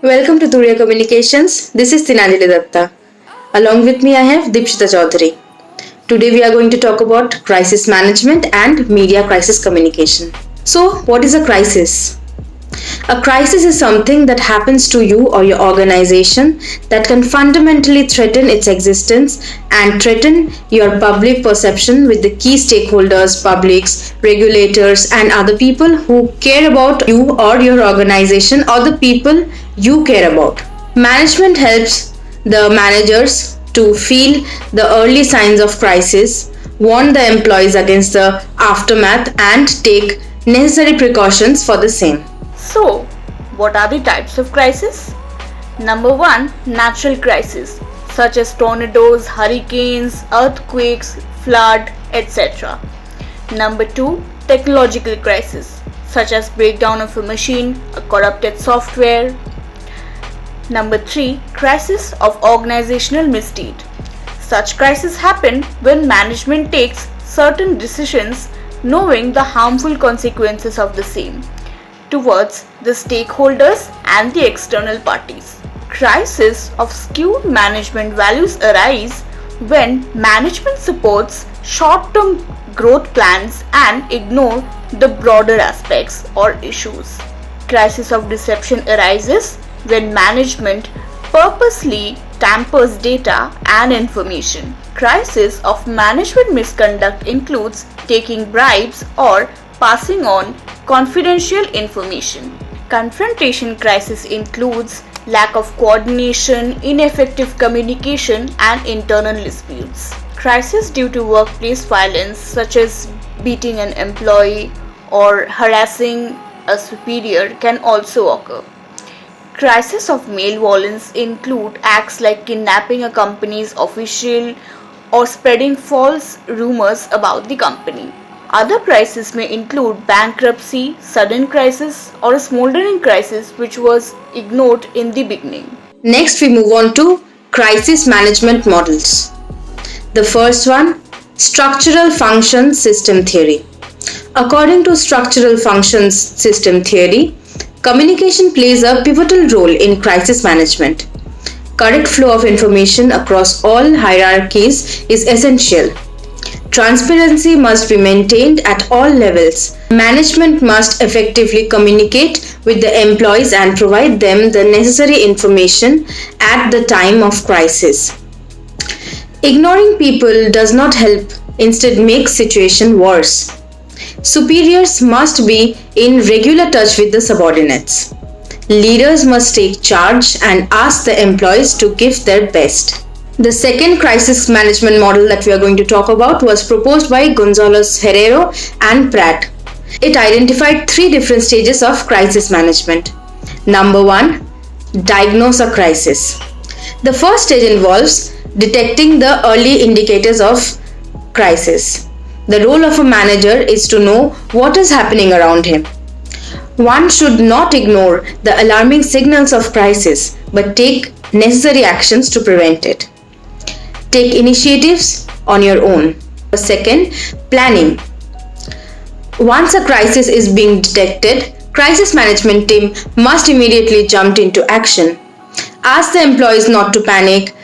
Welcome to Turiya Communications. This is Tinanjali Datta. Along with me, I have Dipshita Chaudhary. Today, we are going to talk about crisis management and media crisis communication. So, what is a crisis? A crisis is something that happens to you or your organization that can fundamentally threaten its existence and threaten your public perception with the key stakeholders, publics, regulators, and other people who care about you or your organization or the people you care about. Management helps the managers to feel the early signs of crisis, warn the employees against the aftermath, and take necessary precautions for the same. So, what are the types of crisis? Number 1, natural crisis such as tornadoes, hurricanes, earthquakes, flood, etc. Number 2, technological crisis such as breakdown of a machine, a corrupted software. Number 3, crisis of organizational misdeed. Such crises happen when management takes certain decisions knowing the harmful consequences of the same towards the stakeholders and the external parties. Crises of skewed management values arise when management supports short-term growth plans and ignore the broader aspects or issues. Crisis of deception arises when management purposely tampers data and information. Crisis of management misconduct includes taking bribes or passing on confidential information. Confrontation crisis includes lack of coordination, ineffective communication, and internal disputes. Crisis due to workplace violence such as beating an employee or harassing a superior can also occur. Crises of male violence include acts like kidnapping a company's official or spreading false rumors about the company. Other crises may include bankruptcy, sudden crisis, or a smoldering crisis which was ignored in the beginning. Next, we move on to crisis management models. The first one, structural function system theory. According to structural functions system theory, communication plays a pivotal role in crisis management. Correct flow of information across all hierarchies is essential. Transparency must be maintained at all levels. Management must effectively communicate with the employees and provide them the necessary information at the time of crisis. Ignoring people does not help, instead makes situation worse. Superiors must be in regular touch with the subordinates. Leaders must take charge and ask the employees to give their best. The second crisis management model that we are going to talk about was proposed by Gonzalez Herrero and Pratt. It identified three different stages of crisis management. Number 1, diagnose a crisis. The first stage involves detecting the early indicators of crisis. The role of a manager is to know what is happening around him. One should not ignore the alarming signals of crisis but take necessary actions to prevent it. Take initiatives on your own. Second, planning. Once a crisis is being detected, crisis management team must immediately jump into action. Ask the employees not to panic,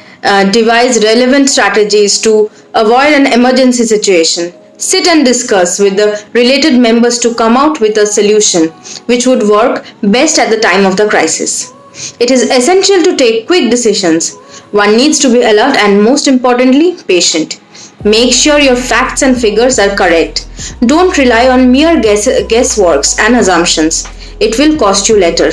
devise relevant strategies to avoid an emergency situation. Sit and discuss with the related members to come out with a solution which would work best at the time of the crisis. It is essential to take quick decisions. One needs to be alert and, most importantly, patient. Make sure your facts and figures are correct. Don't rely on mere guessworks and assumptions. It will cost you later.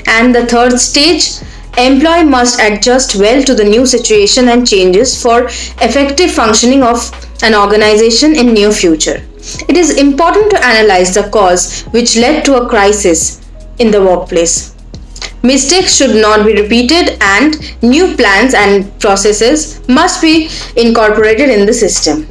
And the third stage, employee must adjust well to the new situation and changes for effective functioning of an organization in near future. It is important to analyze the cause which led to a crisis in the workplace. Mistakes should not be repeated and new plans and processes must be incorporated in the system.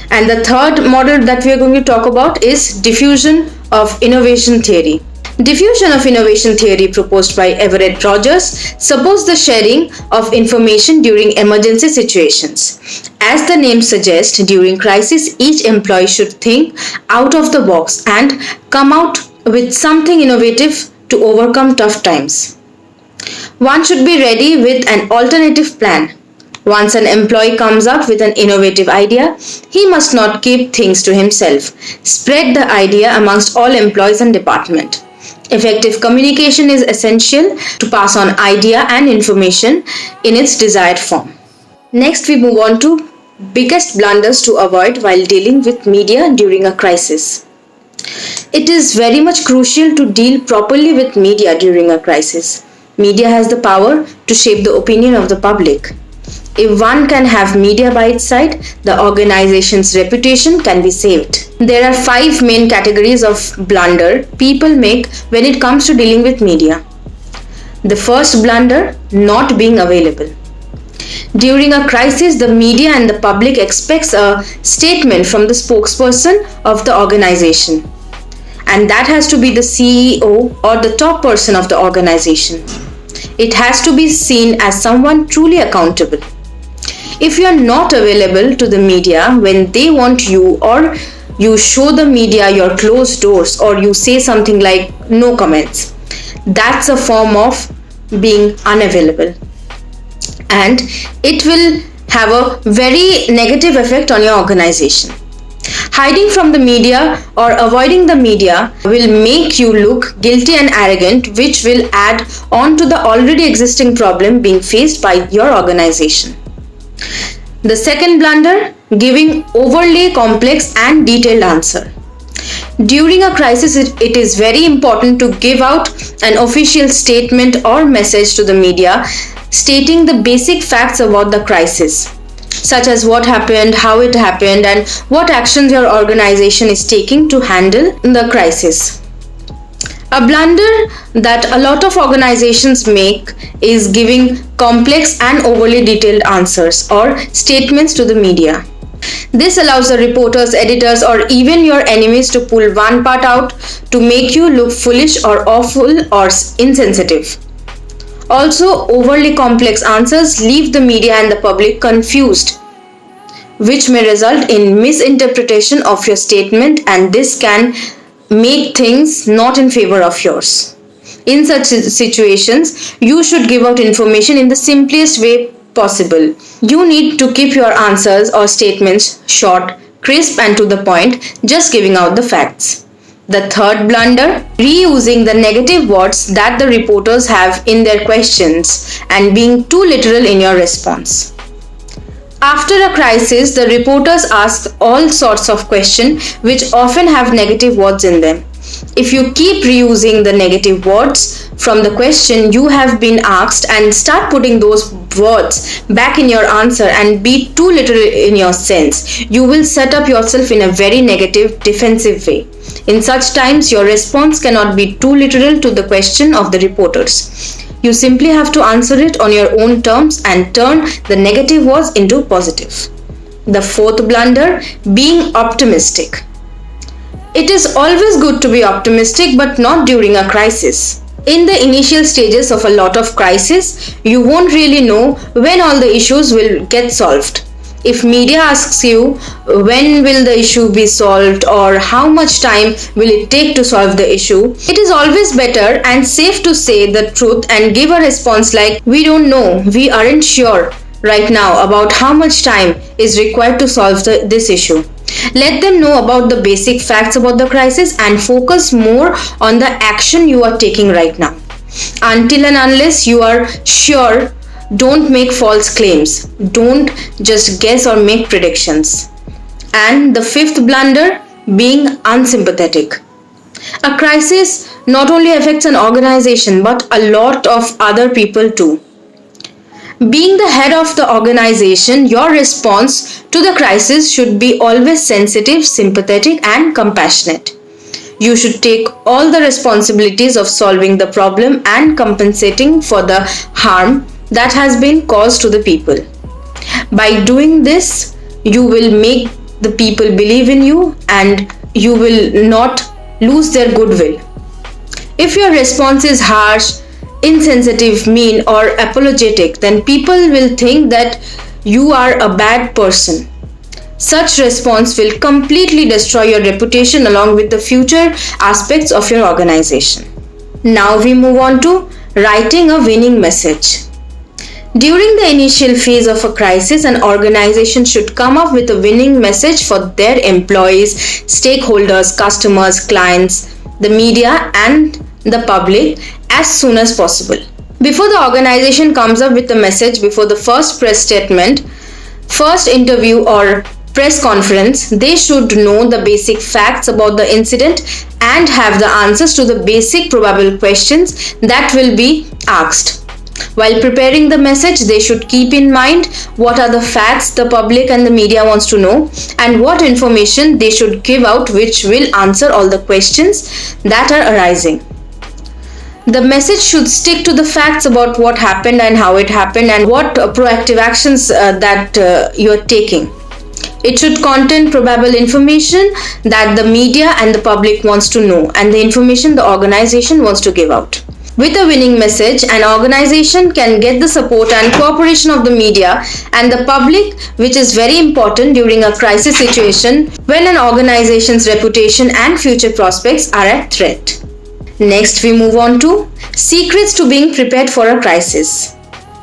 And the third model that we are going to talk about is diffusion of innovation theory. Diffusion of innovation theory proposed by Everett Rogers supports the sharing of information during emergency situations. As the name suggests, during crisis, each employee should think out of the box and come out with something innovative to overcome tough times. One should be ready with an alternative plan. Once an employee comes up with an innovative idea, he must not keep things to himself. Spread the idea amongst all employees and department. Effective communication is essential to pass on idea and information in its desired form. Next, we move on to biggest blunders to avoid while dealing with media during a crisis. It is very much crucial to deal properly with media during a crisis. Media has the power to shape the opinion of the public. If one can have media by its side, the organization's reputation can be saved. There are 5 main categories of blunder people make when it comes to dealing with media. The first blunder, not being available. During a crisis, the media and the public expects a statement from the spokesperson of the organization. And that has to be the CEO or the top person of the organization. It has to be seen as someone truly accountable. If you are not available to the media when they want you, or you show the media your closed doors, or you say something like no comments, that's a form of being unavailable. And it will have a very negative effect on your organization. Hiding from the media or avoiding the media will make you look guilty and arrogant, which will add on to the already existing problem being faced by your organization. The second blunder, giving overly complex and detailed answer. During a crisis, it is very important to give out an official statement or message to the media stating the basic facts about the crisis, such as what happened, how it happened, and what actions your organization is taking to handle the crisis. A blunder that a lot of organizations make is giving complex and overly detailed answers or statements to the media. This allows the reporters, editors, or even your enemies to pull one part out to make you look foolish or awful or insensitive. Also, overly complex answers leave the media and the public confused, which may result in misinterpretation of your statement, and this can make things not in favor of yours. In such situations, you should give out information in the simplest way possible. You need to keep your answers or statements short, crisp, and to the point, just giving out the facts. The third blunder, reusing the negative words that the reporters have in their questions and being too literal in your response. After a crisis, the reporters ask all sorts of questions which often have negative words in them. If you keep reusing the negative words from the question you have been asked and start putting those words back in your answer and be too literal in your sense, you will set up yourself in a very negative, defensive way. In such times, your response cannot be too literal to the question of the reporters. You simply have to answer it on your own terms and turn the negative words into positive. The fourth blunder, being optimistic. It is always good to be optimistic, but not during a crisis. In the initial stages of a lot of crisis, you won't really know when all the issues will get solved. If media asks you when will the issue be solved or how much time will it take to solve the issue, it is always better and safe to say the truth and give a response like, we don't know, we aren't sure right now about how much time is required to solve this issue. Let them know about the basic facts about the crisis and focus more on the action you are taking right now. Until and unless you are sure, don't make false claims. Don't just guess or make predictions. And the fifth blunder, being unsympathetic. A crisis not only affects an organization but a lot of other people too. Being the head of the organization, your response to the crisis should be always sensitive, sympathetic, and compassionate. You should take all the responsibilities of solving the problem and compensating for the harm that has been caused to the people. By doing this, you will make the people believe in you and you will not lose their goodwill. If your response is harsh, insensitive, mean, or apologetic, then people will think that you are a bad person. Such response will completely destroy your reputation along with the future aspects of your organization. Now we move on to writing a winning message. During the initial phase of a crisis, an organization should come up with a winning message for their employees, stakeholders, customers, clients, the media, and the public as soon as possible. Before the organization comes up with a message, before the first press statement, first interview, or press conference, they should know the basic facts about the incident and have the answers to the basic probable questions that will be asked. While preparing the message, they should keep in mind what are the facts the public and the media wants to know and what information they should give out which will answer all the questions that are arising. The message should stick to the facts about what happened and how it happened and what proactive actions that you are taking. It should contain probable information that the media and the public wants to know and the information the organization wants to give out. With a winning message, an organization can get the support and cooperation of the media and the public, which is very important during a crisis situation when an organization's reputation and future prospects are at threat. Next, we move on to secrets to being prepared for a crisis.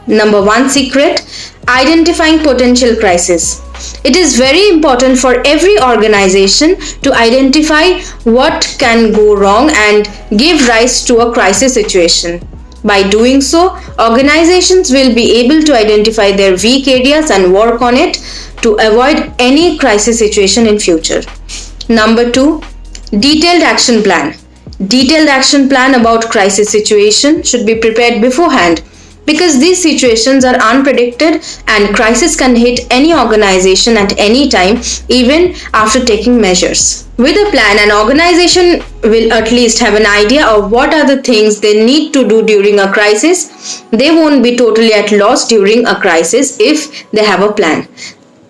Number 1 secret: identifying potential crisis. It is very important for every organization to identify what can go wrong and give rise to a crisis situation. By doing so, organizations will be able to identify their weak areas and work on it to avoid any crisis situation in future. Number 2, detailed action plan. Detailed action plan about crisis situation should be prepared beforehand because these situations are unpredicted and crisis can hit any organization at any time even after taking measures. With a plan, an organization will at least have an idea of what are the things they need to do during a crisis. They won't be totally at loss during a crisis if they have a plan.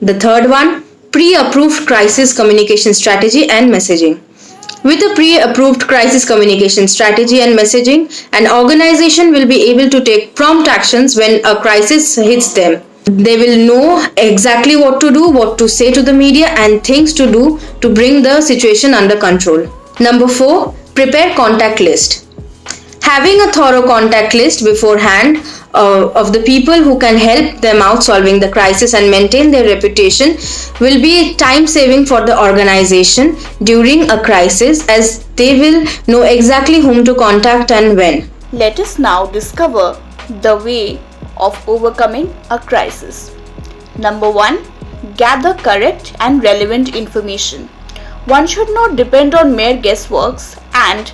The third one, pre-approved crisis communication strategy and messaging. With a pre-approved crisis communication strategy and messaging, an organization will be able to take prompt actions when a crisis hits them. They will know exactly what to do, what to say to the media, and things to do to bring the situation under control. Number 4, prepare contact list. Having a thorough contact list beforehand of the people who can help them out solving the crisis and maintain their reputation will be time saving for the organization during a crisis as they will know exactly whom to contact and when. Let us now discover the way of overcoming a crisis. Number 1, gather correct and relevant information. One should not depend on mere guessworks and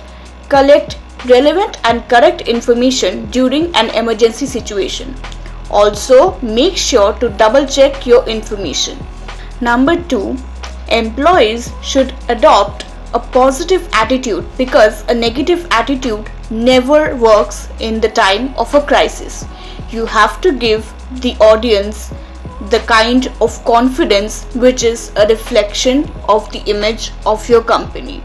collect relevant and correct information during an emergency situation. Also, make sure to double check your information. Number 2, employees should adopt a positive attitude because a negative attitude never works in the time of a crisis. You have to give the audience the kind of confidence which is a reflection of the image of your company.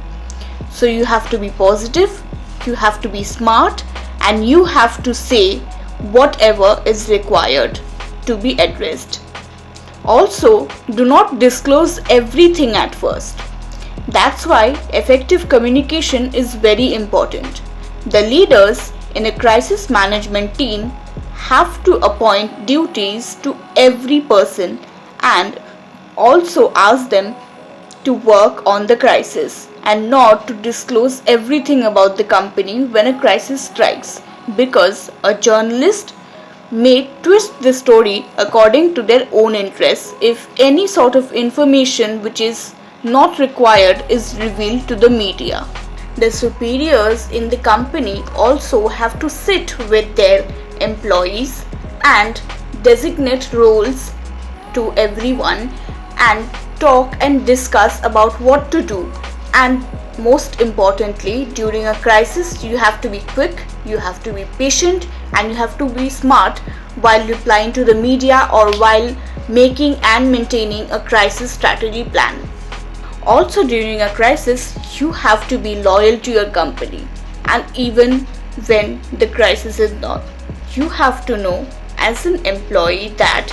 So you have to be positive, you have to be smart, and you have to say whatever is required to be addressed. Also, do not disclose everything at first. That's why effective communication is very important. The leaders in a crisis management team have to appoint duties to every person and also ask them to work on the crisis and not to disclose everything about the company when a crisis strikes, because a journalist may twist the story according to their own interests if any sort of information which is not required is revealed to the media. The superiors in the company also have to sit with their employees and designate roles to everyone and talk and discuss about what to do. And most importantly, during a crisis, you have to be quick, you have to be patient, and you have to be smart while replying to the media or while making and maintaining a crisis strategy plan. Also, during a crisis, you have to be loyal to your company, and even when the crisis is not. You have to know as an employee that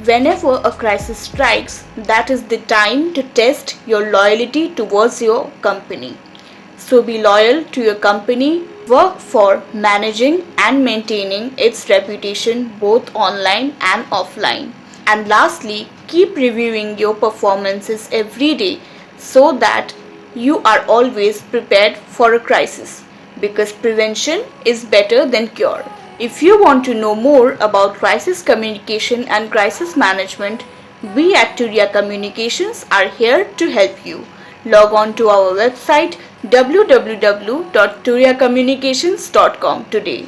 whenever a crisis strikes, that is the time to test your loyalty towards your company. So be loyal to your company work for managing and maintaining its reputation both online and offline. And lastly, keep reviewing your performances every day so that you are always prepared for a crisis, because prevention is better than cure. If you want to know more about crisis communication and crisis management, we at Turiya Communications are here to help you. Log on to our website www.turiyacommunications.com today.